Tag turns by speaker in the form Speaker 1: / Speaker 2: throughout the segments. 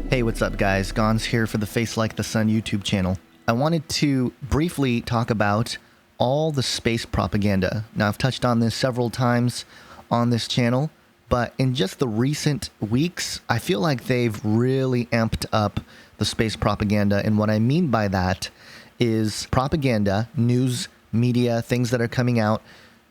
Speaker 1: Hey, what's up guys? Gons here for the Face Like the Sun YouTube channel. I wanted to briefly talk about all the space propaganda. Now, I've touched on this several times on this channel, but in just the recent weeks, I feel like they've really amped up the space propaganda. And what I mean by that is propaganda, news, media, things that are coming out,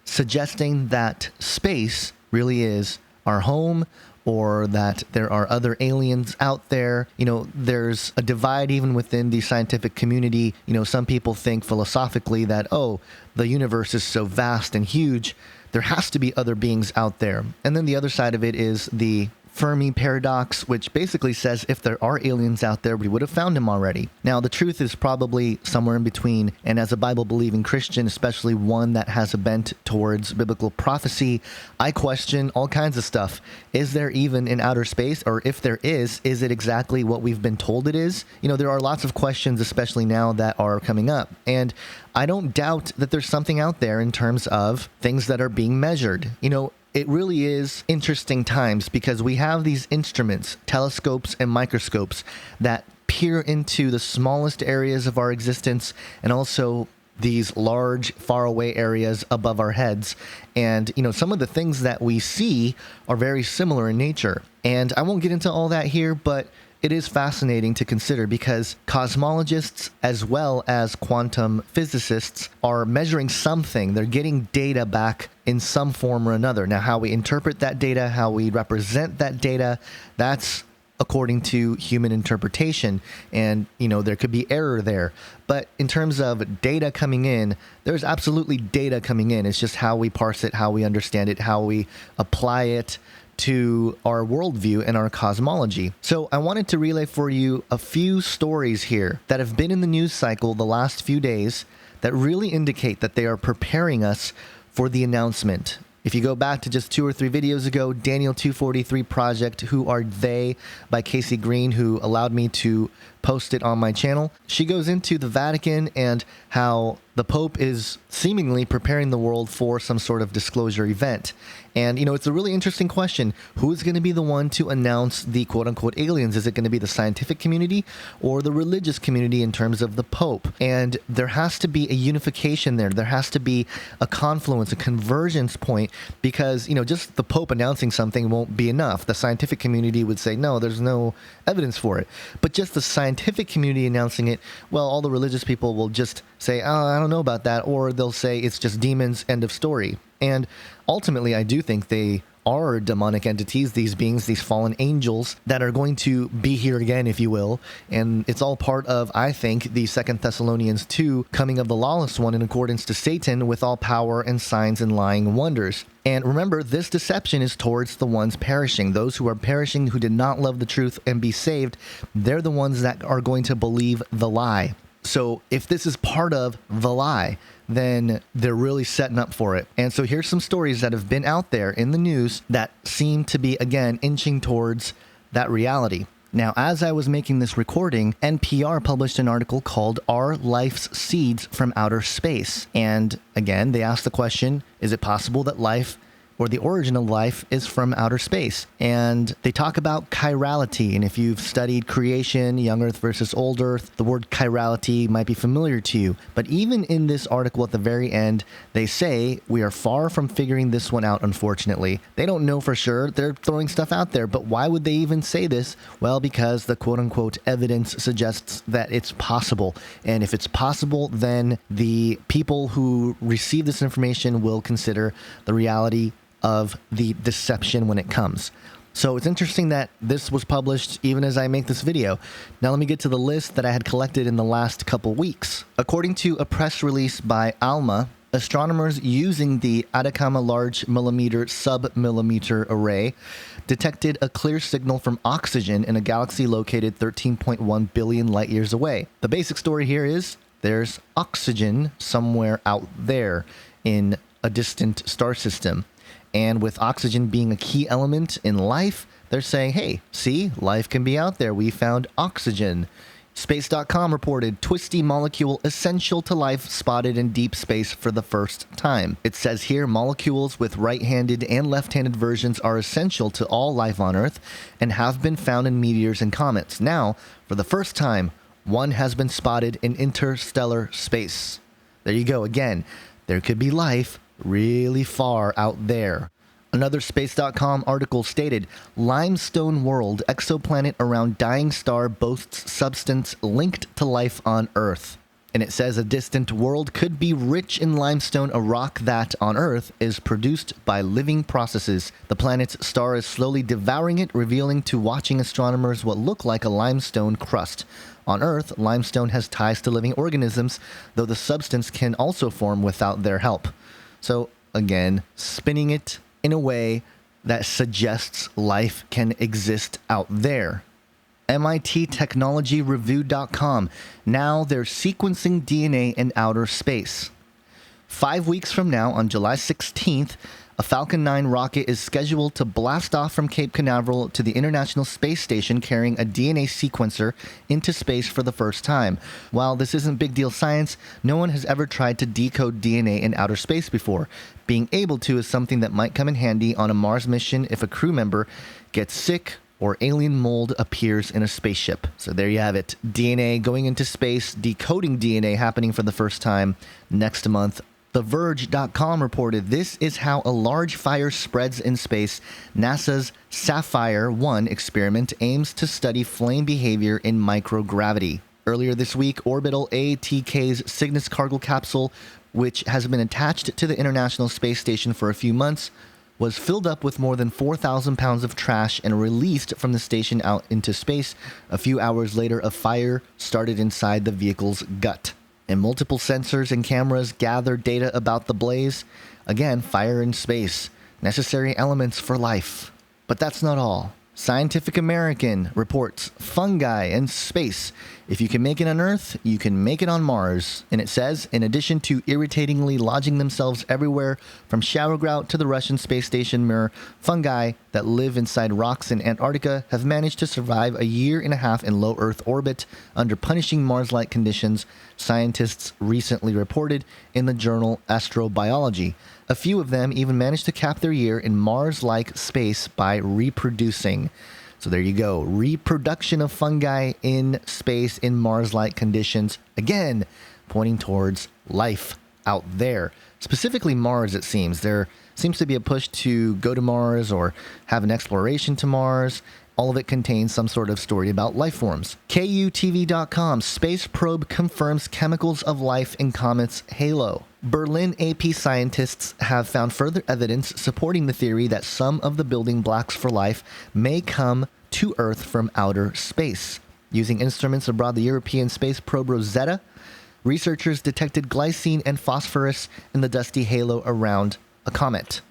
Speaker 1: suggesting that space really is our home, or that there are other aliens out there. You know, there's a divide even within the scientific community. You know, some people think philosophically that, oh, the universe is so vast and huge, there has to be other beings out there. And then the other side of it is the Fermi paradox, which basically says if there are aliens out there, we would have found them already. Now, the truth is probably somewhere in between, and as a Bible-believing Christian, especially one that has a bent towards biblical prophecy, I question all kinds of stuff. Is there even an outer space? Or if there is it exactly what we've been told it is? You know, there are lots of questions, especially now, that are coming up. And I don't doubt that there's something out there in terms of things that are being measured. You know, it really is interesting times because we have these instruments, telescopes and microscopes, that peer into the smallest areas of our existence and also these large, faraway areas above our heads. And, you know, some of the things that we see are very similar in nature. And I won't get into all that here, but it is fascinating to consider because cosmologists as well as quantum physicists are measuring something. They're getting data back in some form or another. Now, how we interpret that data, how we represent that data, that's according to human interpretation. And, you know, there could be error there. But in terms of data coming in, there's absolutely data coming in. It's just how we parse it, how we understand it, how we apply it to our worldview and our cosmology. So I wanted to relay for you a few stories here that have been in the news cycle the last few days that really indicate that they are preparing us for the announcement. If you go back to just 2 or 3 videos ago, Daniel 243 Project, Who Are They by Casey Green, who allowed me to post it on my channel. She goes into the Vatican and how the Pope is seemingly preparing the world for some sort of disclosure event. And, you know, it's a really interesting question. Who is going to be the one to announce the quote-unquote aliens? Is it going to be the scientific community or the religious community in terms of the Pope? And there has to be a unification there. There has to be a confluence, a convergence point, because, you know, just the Pope announcing something won't be enough. The scientific community would say, no, there's no evidence for it. But just the scientific community announcing it, well, all the religious people will just say, oh, I don't know about that, or they'll say it's just demons, end of story. And ultimately, I do think they are demonic entities, these beings, these fallen angels that are going to be here again, if you will. And it's all part of, I think, the 2 Thessalonians 2 coming of the lawless one in accordance to Satan with all power and signs and lying wonders. And remember, this deception is towards the ones perishing. Those who are perishing, who did not love the truth and be saved, they're the ones that are going to believe the lie. So if this is part of the lie, then they're really setting up for it. And so here's some stories that have been out there in the news that seem to be, again, inching towards that reality. Now, as I was making this recording, NPR published an article called Are Life's Seeds from Outer Space? And again, they asked the question, is it possible that life or the origin of life is from outer space? And they talk about chirality. And if you've studied creation, young Earth versus old Earth, the word chirality might be familiar to you. But even in this article at the very end, they say we are far from figuring this one out, unfortunately. They don't know for sure. They're throwing stuff out there. But why would they even say this? Well, because the quote-unquote evidence suggests that it's possible. And if it's possible, then the people who receive this information will consider the reality of the deception when it comes. So it's interesting that this was published even as I make this video. Now let me get to the list that I had collected in the last couple weeks. According to a press release by ALMA, astronomers using the Atacama Large Millimeter Sub-Millimeter Array detected a clear signal from oxygen in a galaxy located 13.1 billion light years away. The basic story here is there's oxygen somewhere out there in a distant star system. And with oxygen being a key element in life, they're saying, hey, see, life can be out there. We found oxygen Space.com reported twisty molecule essential to life spotted in deep space for the first time. It says here molecules with right-handed and left-handed versions are essential to all life on Earth and have been found in meteors and comets. Now, for the first time, one has been spotted in interstellar space. There you go again. There could be life really far out there. Another Space.com article stated, Limestone world exoplanet around dying star boasts substance linked to life on Earth. And it says a distant world could be rich in limestone, a rock that, on Earth, is produced by living processes. The planet's star is slowly devouring it, revealing to watching astronomers what look like a limestone crust. On Earth, limestone has ties to living organisms, though the substance can also form without their help. So, again, spinning it in a way that suggests life can exist out there. MIT TechnologyReview.com. Now they're sequencing DNA in outer space. 5 weeks from now, on July 16th, a Falcon 9 rocket is scheduled to blast off from Cape Canaveral to the International Space Station carrying a DNA sequencer into space for the first time. While this isn't big deal science, no one has ever tried to decode DNA in outer space before. Being able to is something that might come in handy on a Mars mission if a crew member gets sick or alien mold appears in a spaceship. So there you have it. DNA going into space, decoding DNA happening for the first time next month. TheVerge.com reported this is how a large fire spreads in space. NASA's Sapphire 1 experiment aims to study flame behavior in microgravity. Earlier this week, Orbital ATK's Cygnus cargo capsule, which has been attached to the International Space Station for a few months, was filled up with more than 4,000 pounds of trash and released from the station out into space. A few hours later, a fire started inside the vehicle's gut, and multiple sensors and cameras gathered data about the blaze. Again, fire in space, necessary elements for life. But that's not all. Scientific American reports fungi in space. If you can make it on Earth, you can make it on Mars. And it says, in addition to irritatingly lodging themselves everywhere from shower grout to the Russian space station Mir, fungi that live inside rocks in Antarctica have managed to survive a year and a half in low Earth orbit under punishing Mars-like conditions, scientists recently reported in the journal Astrobiology. A few of them even managed to cap their year in Mars-like space by reproducing. So there you go. Reproduction of fungi in space in Mars-like conditions. Again, pointing towards life out there. Specifically Mars, it seems. There seems to be a push to go to Mars or have an exploration to Mars. All of it contains some sort of story about life forms. KUTV.com. Space probe confirms chemicals of life in comet's halo. Berlin AP scientists have found further evidence supporting the theory that some of the building blocks for life may come to Earth from outer space. Using instruments aboard the European space probe Rosetta, researchers detected glycine and phosphorus in the dusty halo around a comet.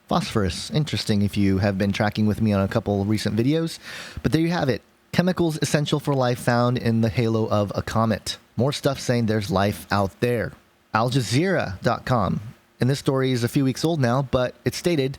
Speaker 1: Phosphorus, interesting if you have been tracking with me on a couple recent videos. But there you have it. Chemicals essential for life found in the halo of a comet. More stuff saying there's life out there. AlJazeera.com. And this story is a few weeks old now, but it stated,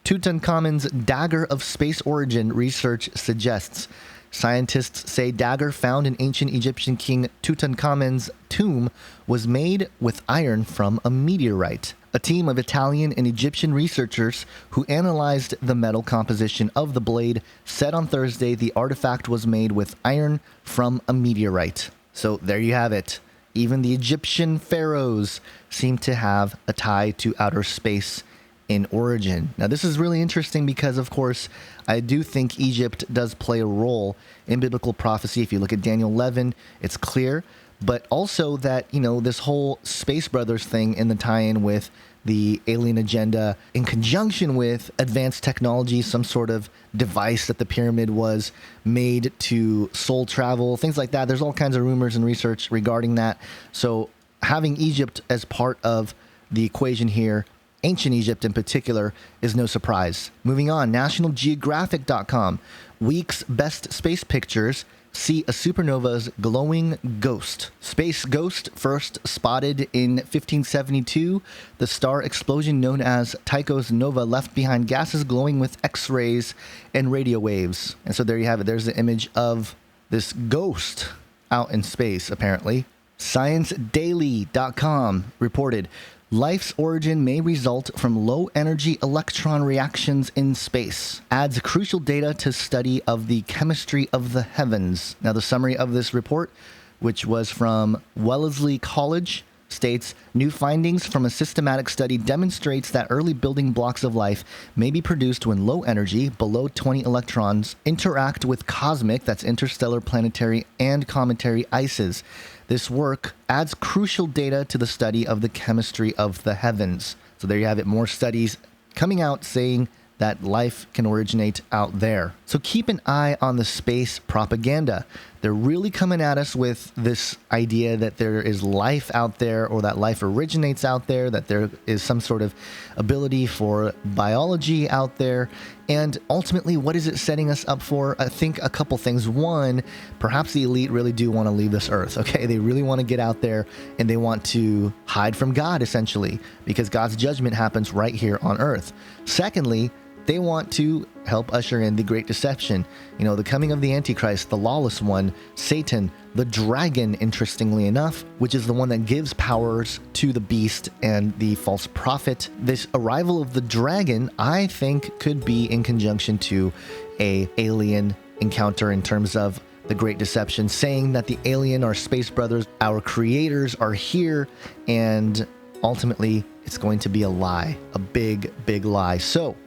Speaker 1: Tutankhamun's dagger of space origin research suggests. Scientists say dagger found in ancient Egyptian king Tutankhamun's tomb was made with iron from a meteorite. A team of Italian and Egyptian researchers who analyzed the metal composition of the blade said on Thursday the artifact was made with iron from a meteorite. So there you have it. Even the Egyptian pharaohs seem to have a tie to outer space in origin. Now, this is really interesting because, of course, I do think Egypt does play a role in biblical prophecy. If you look at Daniel 11, it's clear. But also that, this whole Space Brothers thing in the tie-in with the alien agenda in conjunction with advanced technology, some sort of device that the pyramid was made to soul travel, things like that. There's all kinds of rumors and research regarding that. So having Egypt as part of the equation here, ancient Egypt in particular, is no surprise. Moving on, NationalGeographic.com. Week's best space pictures see a supernova's glowing ghost. Space ghost first spotted in 1572. The star explosion known as Tycho's nova left behind gases glowing with X-rays and radio waves. And so there you have it. There's the image of this ghost. out in space, apparently. ScienceDaily.com reported, life's origin may result from low-energy electron reactions in space. Adds crucial data to study of the chemistry of the heavens. Now, the summary of this report, which was from Wellesley College, states, new findings from a systematic study demonstrates that early building blocks of life may be produced when low energy, below 20 electrons, interact with cosmic, that's interstellar, planetary, and cometary ices. This work adds crucial data to the study of the chemistry of the heavens. So there you have it, more studies coming out saying that life can originate out there. So keep an eye on the space propaganda. They're really coming at us with this idea that there is life out there, or that life originates out there, that there is some sort of ability for biology out there. And ultimately, what is it setting us up for? I think a couple things. One, perhaps the elite really do want to leave this earth, okay? They really want to get out there and they want to hide from God, essentially, because God's judgment happens right here on earth. Secondly, they want to help usher in the great deception. You know, the coming of the Antichrist, the lawless one, Satan, the dragon, interestingly enough, which is the one that gives powers to the beast and the false prophet. This arrival of the dragon, I think, could be in conjunction to a alien encounter in terms of the great deception, saying that the alien, our space brothers, our creators are here, and ultimately it's going to be a lie, a big, big lie. So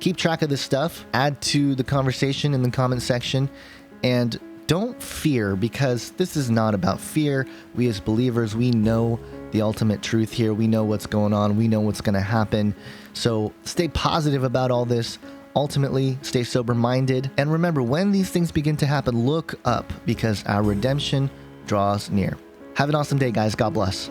Speaker 1: keep track of this stuff, add to the conversation in the comment section, and don't fear, because this is not about fear. We as believers, we know the ultimate truth here. We know what's going on. We know what's going to happen. So stay positive about all this. Ultimately, stay sober-minded. And remember, when these things begin to happen, look up, because our redemption draws near. Have an awesome day, guys. God bless.